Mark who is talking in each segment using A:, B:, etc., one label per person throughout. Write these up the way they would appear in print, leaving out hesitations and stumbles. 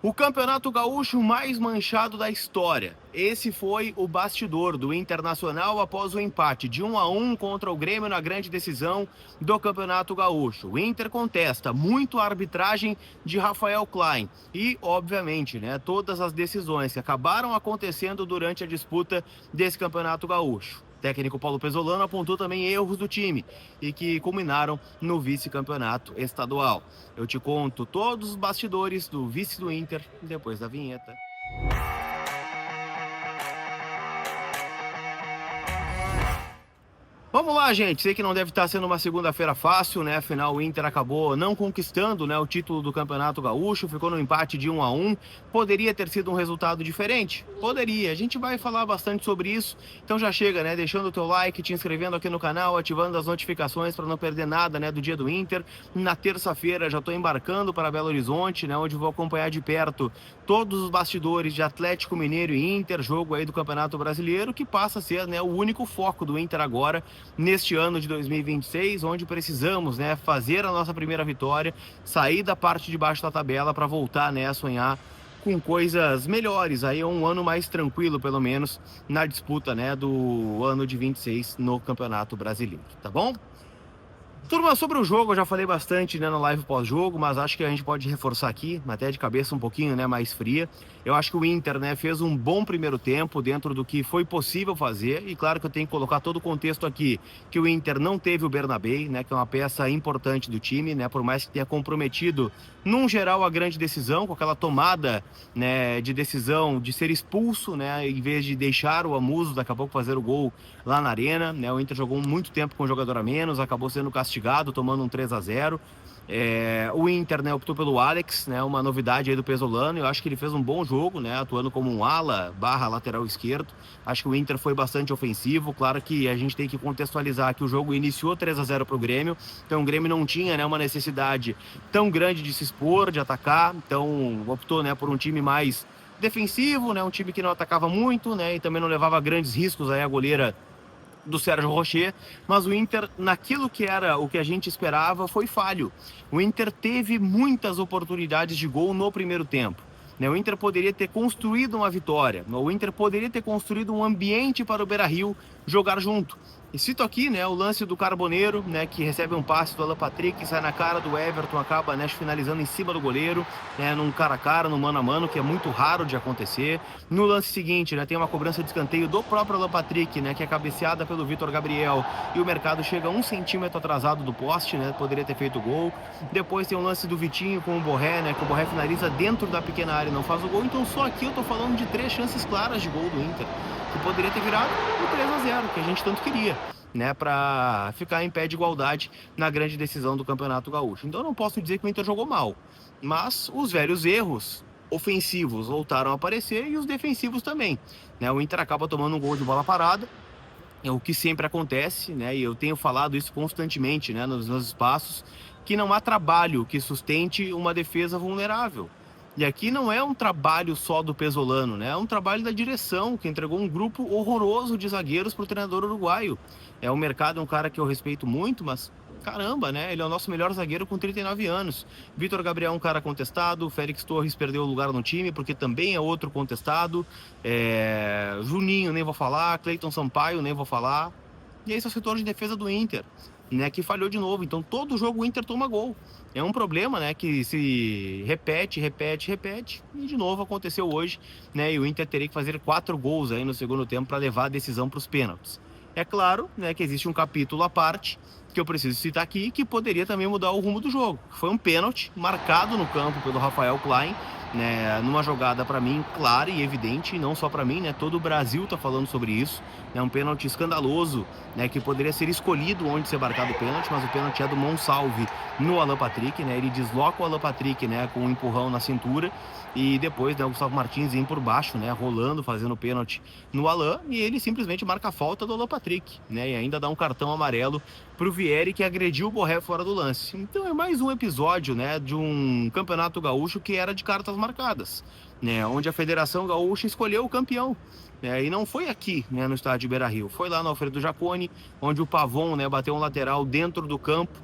A: O Campeonato Gaúcho mais manchado da história. Esse foi o bastidor do Internacional após o empate de 1-1 contra o Grêmio na grande decisão do Campeonato Gaúcho. O Inter contesta muito a arbitragem de Rafael Klein e, obviamente, todas as decisões que acabaram acontecendo durante a disputa desse Campeonato Gaúcho. O técnico Paulo Pesolano apontou também erros do time e que culminaram no vice-campeonato estadual. Eu te conto todos os bastidores do vice do Inter depois da vinheta. Vamos lá, gente. Sei que não deve estar sendo uma segunda-feira fácil, né? Afinal, o Inter acabou não conquistando, o título do Campeonato Gaúcho, ficou no empate de 1-1. Poderia ter sido um resultado diferente? Poderia. A gente vai falar bastante sobre isso. Então já chega, deixando o teu like, te inscrevendo aqui no canal, ativando as notificações para não perder nada, do dia do Inter. Na terça-feira já estou embarcando para Belo Horizonte, onde vou acompanhar de perto todos os bastidores de Atlético Mineiro e Inter, jogo aí do Campeonato Brasileiro, que passa a ser, o único foco do Inter agora neste ano de 2026, onde precisamos, fazer a nossa primeira vitória, sair da parte de baixo da tabela para voltar, a sonhar com coisas melhores, aí um ano mais tranquilo, pelo menos, na disputa, do ano de 26 no Campeonato Brasileiro, tá bom? Turma, sobre o jogo eu já falei bastante, no live pós-jogo, mas acho que a gente pode reforçar aqui, até de cabeça um pouquinho, mais fria. Eu acho que o Inter, fez um bom primeiro tempo dentro do que foi possível fazer, e claro que eu tenho que colocar todo o contexto aqui, que o Inter não teve o Bernabé, que é uma peça importante do time, por mais que tenha comprometido, num geral, a grande decisão, com aquela tomada, de decisão de ser expulso, em vez de deixar o Amuso daqui a pouco fazer o gol lá na arena, o Inter jogou muito tempo com um jogador a menos, acabou sendo castigado, tomando um 3-0. O Inter, optou pelo Alex, uma novidade aí do Pesolano. Eu acho que ele fez um bom jogo, atuando como um ala barra lateral esquerdo. Acho que o Inter foi bastante ofensivo. Claro que a gente tem que contextualizar que o jogo iniciou 3-0 para o Grêmio, então o Grêmio não tinha, uma necessidade tão grande de se expor, de atacar, então optou, por um time mais defensivo, um time que não atacava muito, e também não levava grandes riscos aí a goleira do Sérgio Rocher, mas o Inter, naquilo que era o que a gente esperava, foi falho. O Inter teve muitas oportunidades de gol no primeiro tempo. O Inter poderia ter construído uma vitória, o Inter poderia ter construído um ambiente para o Beira-Rio jogar junto. E cito aqui, o lance do Carboneiro, que recebe um passe do Alan Patrick, sai na cara do Everton, acaba, finalizando em cima do goleiro, num cara a cara, no mano a mano, que é muito raro de acontecer. No lance seguinte, tem uma cobrança de escanteio do próprio Alan Patrick, que é cabeceada pelo Vitor Gabriel, e o Mercado chega 1 centímetro atrasado do poste, poderia ter feito o gol. Depois tem o lance do Vitinho com o Borré, que o Borré finaliza dentro da pequena área e não faz o gol. Então só aqui eu tô falando de 3 chances claras de gol do Inter, que poderia ter virado o 3-0, que a gente tanto queria, para ficar em pé de igualdade na grande decisão do Campeonato Gaúcho. Então eu não posso dizer que o Inter jogou mal, mas os velhos erros ofensivos voltaram a aparecer e os defensivos também. O Inter acaba tomando um gol de bola parada, é o que sempre acontece, e eu tenho falado isso constantemente, nos meus espaços, que não há trabalho que sustente uma defesa vulnerável. E aqui não é um trabalho só do Pesolano, é um trabalho da direção, que entregou um grupo horroroso de zagueiros para o treinador uruguaio. O Mercado é um cara que eu respeito muito, mas caramba, ele é o nosso melhor zagueiro com 39 anos. Vitor Gabriel é um cara contestado, Félix Torres perdeu o lugar no time porque também é outro contestado, Juninho nem vou falar, Cleiton Sampaio nem vou falar. E esse é o setor de defesa do Inter, que falhou de novo. Então todo jogo o Inter toma gol. É um problema, que se repete, e de novo aconteceu hoje, e o Inter teria que fazer 4 gols aí no segundo tempo para levar a decisão para os pênaltis. É claro, que existe um capítulo à parte, que eu preciso citar aqui, que poderia também mudar o rumo do jogo. Foi um pênalti marcado no campo pelo Rafael Klein, numa jogada, para mim, clara e evidente, não só para mim, todo o Brasil tá falando sobre isso. É um pênalti escandaloso, que poderia ser escolhido onde ser marcado o pênalti, mas o pênalti é do Monsalve no Alan Patrick, ele desloca o Alan Patrick, com um empurrão na cintura, e depois, o Gustavo Martins vem por baixo, rolando, fazendo pênalti no Alan, e ele simplesmente marca a falta do Alan Patrick, e ainda dá um cartão amarelo pro Vieri, que agrediu o Borré fora do lance. Então é mais um episódio, de um campeonato gaúcho que era de cartas marcadas, onde a Federação Gaúcha escolheu o campeão. E não foi aqui, no estádio Beira-Rio, foi lá no Alfredo Jaconi, onde o Pavon, bateu um lateral dentro do campo,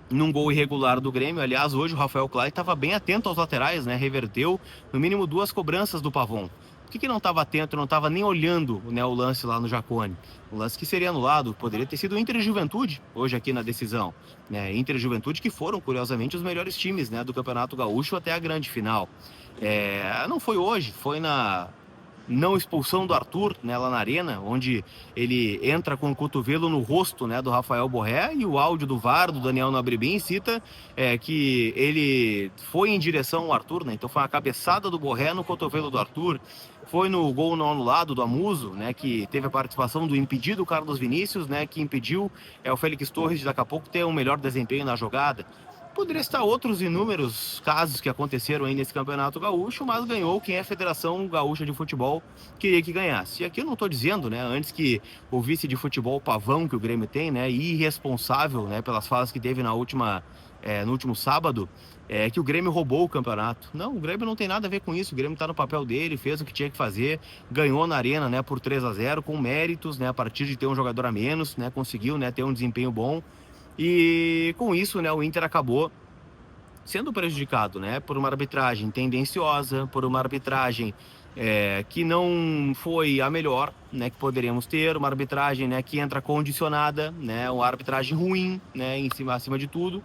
A: num gol irregular do Grêmio. Aliás, hoje o Rafael Clay estava bem atento aos laterais, né? Reverteu no mínimo 2 cobranças do Pavon. Por que não estava atento, não estava nem olhando, né, o lance lá no Jacone? Um lance que seria anulado, poderia ter sido o Inter e Juventude, hoje aqui na decisão. Né? Inter e Juventude que foram, curiosamente, os melhores times, né, do Campeonato Gaúcho até a grande final. Não foi hoje, foi na não expulsão do Arthur, né, lá na arena, onde ele entra com o cotovelo no rosto, né, do Rafael Borré, e o áudio do VAR, do Daniel Nobribim, cita que ele foi em direção ao Arthur, né, então foi uma cabeçada do Borré no cotovelo do Arthur. Foi no gol não anulado do Amuso, né, que teve a participação do impedido Carlos Vinícius, né, que impediu o Félix Torres de daqui a pouco ter um melhor desempenho na jogada. Poderia estar outros inúmeros casos que aconteceram aí nesse Campeonato Gaúcho, mas ganhou quem é a Federação Gaúcha de Futebol queria que ganhasse. E aqui eu não estou dizendo, né, antes que o vice de futebol pavão que o Grêmio tem, né, irresponsável, né, pelas falas que teve no último sábado, que o Grêmio roubou o campeonato. Não, o Grêmio não tem nada a ver com isso. O Grêmio está no papel dele, fez o que tinha que fazer, ganhou na arena, né, por 3-0 com méritos, né, a partir de ter um jogador a menos, né, conseguiu, né, ter um desempenho bom. E com isso, né, o Inter acabou sendo prejudicado, né, por uma arbitragem tendenciosa, por uma arbitragem que não foi a melhor, né, que poderíamos ter, uma arbitragem, né, que entra condicionada, né, uma arbitragem ruim, né, acima de tudo.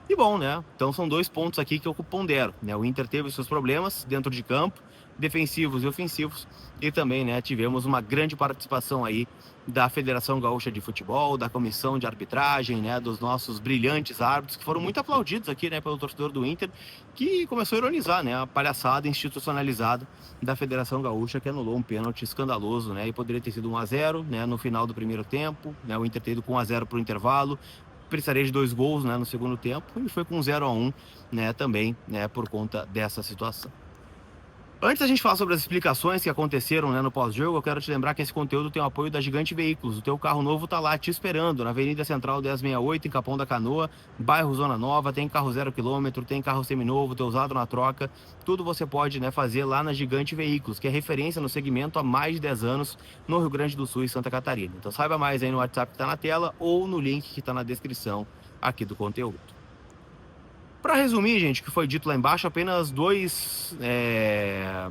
A: E bom, né, então são 2 pontos aqui que eu pondero, né, o Inter teve seus problemas dentro de campo, defensivos e ofensivos, e também, né, tivemos uma grande participação aí da Federação Gaúcha de Futebol, da comissão de arbitragem, né, dos nossos brilhantes árbitros, que foram muito aplaudidos aqui, né, pelo torcedor do Inter, que começou a ironizar, né, a palhaçada institucionalizada da Federação Gaúcha, que anulou um pênalti escandaloso, né, e poderia ter sido 1-0, né, no final do primeiro tempo, né, o Inter ter ido com 1-0 para o intervalo, precisaria de 2 gols, né, no segundo tempo, e foi com 0-1, né, também, né, por conta dessa situação. Antes da gente falar sobre as explicações que aconteceram, né, no pós-jogo, eu quero te lembrar que esse conteúdo tem o apoio da Gigante Veículos. O teu carro novo tá lá te esperando, na Avenida Central 1068, em Capão da Canoa, bairro Zona Nova. Tem carro 0 km, tem carro seminovo, teu usado na troca. Tudo você pode, né, fazer lá na Gigante Veículos, que é referência no segmento há mais de 10 anos no Rio Grande do Sul e Santa Catarina. Então saiba mais aí no WhatsApp que tá na tela ou no link que tá na descrição aqui do conteúdo. Para resumir, gente, o que foi dito lá embaixo, apenas 2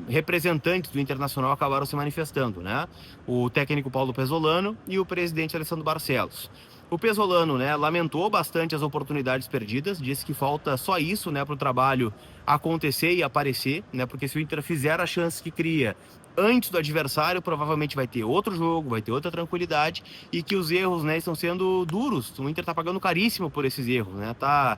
A: representantes do Internacional acabaram se manifestando, né? O técnico Paulo Pesolano e o presidente Alessandro Barcelos. O Pesolano, né, lamentou bastante as oportunidades perdidas, disse que falta só isso, né, para o trabalho acontecer e aparecer, né? Porque se o Inter fizer a chance que cria antes do adversário, provavelmente vai ter outro jogo, vai ter outra tranquilidade, e que os erros, né, estão sendo duros. O Inter tá pagando caríssimo por esses erros, né? Tá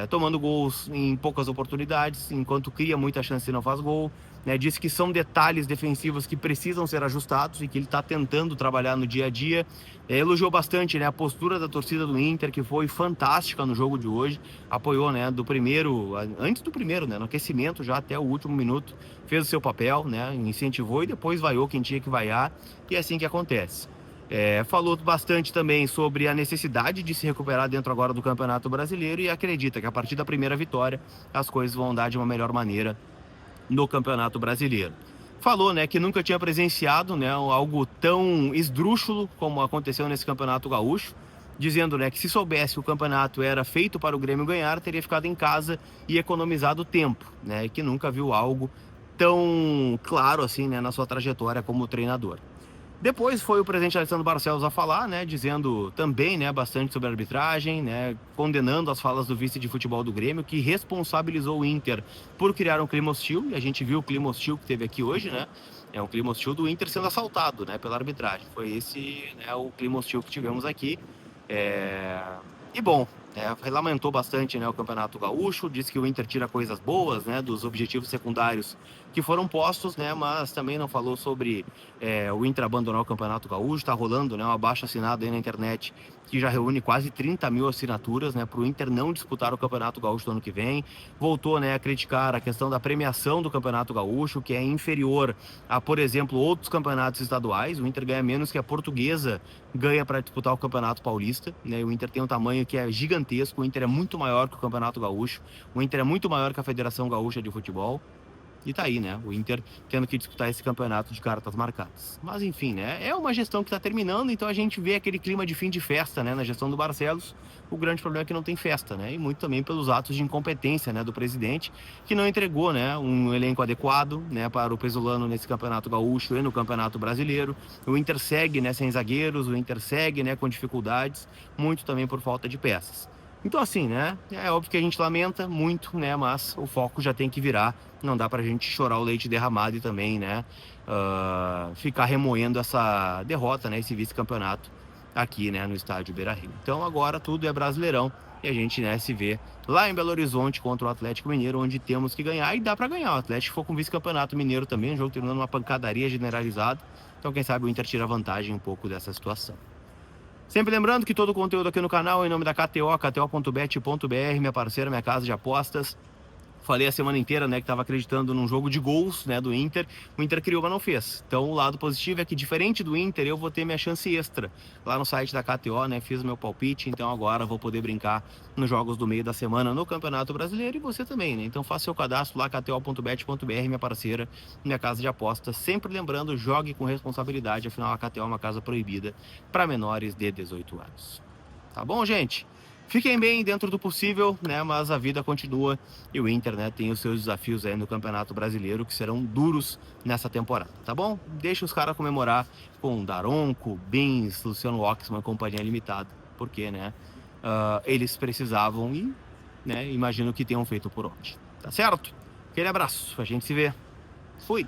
A: tomando gols em poucas oportunidades, enquanto cria muita chance e não faz gol. Né? Disse que são detalhes defensivos que precisam ser ajustados e que ele está tentando trabalhar no dia a dia. Elogiou bastante, né, a postura da torcida do Inter, que foi fantástica no jogo de hoje. Apoiou, né, antes do primeiro, né, no aquecimento já até o último minuto, fez o seu papel, né, incentivou e depois vaiou quem tinha que vaiar, e é assim que acontece. Falou bastante também sobre a necessidade de se recuperar dentro agora do Campeonato Brasileiro e acredita que a partir da primeira vitória as coisas vão andar de uma melhor maneira no Campeonato Brasileiro. Falou, né, que nunca tinha presenciado, né, algo tão esdrúxulo como aconteceu nesse Campeonato Gaúcho, dizendo, né, que se soubesse que o campeonato era feito para o Grêmio ganhar, teria ficado em casa e economizado tempo, né, e que nunca viu algo tão claro assim, né, na sua trajetória como treinador. Depois foi o presidente Alessandro Barcelos a falar, né, dizendo também, né, bastante sobre a arbitragem, né, condenando as falas do vice de futebol do Grêmio, que responsabilizou o Inter por criar um clima hostil, e a gente viu o clima hostil que teve aqui hoje, né, é um clima hostil do Inter sendo assaltado, né, pela arbitragem. Foi esse, né, o clima hostil que tivemos aqui. E bom, lamentou bastante, né, o Campeonato Gaúcho, disse que o Inter tira coisas boas, né, dos objetivos secundários que foram postos, né, mas também não falou sobre o Inter abandonar o Campeonato Gaúcho. Está rolando, né, um abaixo-assinado aí na internet que já reúne quase 30 mil assinaturas, né, para o Inter não disputar o Campeonato Gaúcho do ano que vem. Voltou, né, a criticar a questão da premiação do Campeonato Gaúcho, que é inferior a, por exemplo, outros campeonatos estaduais. O Inter ganha menos que a Portuguesa ganha para disputar o Campeonato Paulista, né? O Inter tem um tamanho que é gigantesco, o Inter é muito maior que o Campeonato Gaúcho, o Inter é muito maior que a Federação Gaúcha de Futebol. E tá aí, né? O Inter tendo que disputar esse campeonato de cartas marcadas. Mas enfim, né? É uma gestão que tá terminando, então a gente vê aquele clima de fim de festa, né? Na gestão do Barcelos. O grande problema é que não tem festa, né? E muito também pelos atos de incompetência, né? Do presidente, que não entregou, né? Um elenco adequado, né? Para o pesolano nesse campeonato gaúcho e no campeonato brasileiro. O Inter segue, né? Sem zagueiros, o Inter segue, né? Com dificuldades, muito também por falta de peças. Então, assim, né? É óbvio que a gente lamenta muito, né? Mas o foco já tem que virar. Não dá pra gente chorar o leite derramado e também, né? Ficar remoendo essa derrota, né? Esse vice-campeonato aqui, né? No estádio Beira-Rio. Então, agora tudo é Brasileirão. E a gente, né? Se vê lá em Belo Horizonte contra o Atlético Mineiro, onde temos que ganhar. E dá pra ganhar. O Atlético ficou com vice-campeonato mineiro também. O jogo terminando uma pancadaria generalizada. Então, quem sabe o Inter tira vantagem um pouco dessa situação. Sempre lembrando que todo o conteúdo aqui no canal é em nome da KTO, kto.bet.br, minha parceira, minha casa de apostas. Falei a semana inteira, né, que estava acreditando num jogo de gols, né, do Inter. O Inter criou, mas não fez. Então, o lado positivo é que, diferente do Inter, eu vou ter minha chance extra lá no site da KTO, né? Fiz meu palpite, então agora vou poder brincar nos jogos do meio da semana no Campeonato Brasileiro e você também, né? Então, faça seu cadastro lá, kto.bet.br, minha parceira, minha casa de apostas. Sempre lembrando, jogue com responsabilidade, afinal, a KTO é uma casa proibida para menores de 18 anos. Tá bom, gente? Fiquem bem dentro do possível, né? Mas a vida continua e o Inter, né, tem os seus desafios aí no Campeonato Brasileiro que serão duros nessa temporada, tá bom? Deixa os caras comemorar com Daronco, Bens, Luciano Oxman, companhia limitada, porque, né, eles precisavam e, né, imagino que tenham feito por onde. Tá certo? Aquele abraço, a gente se vê. Fui!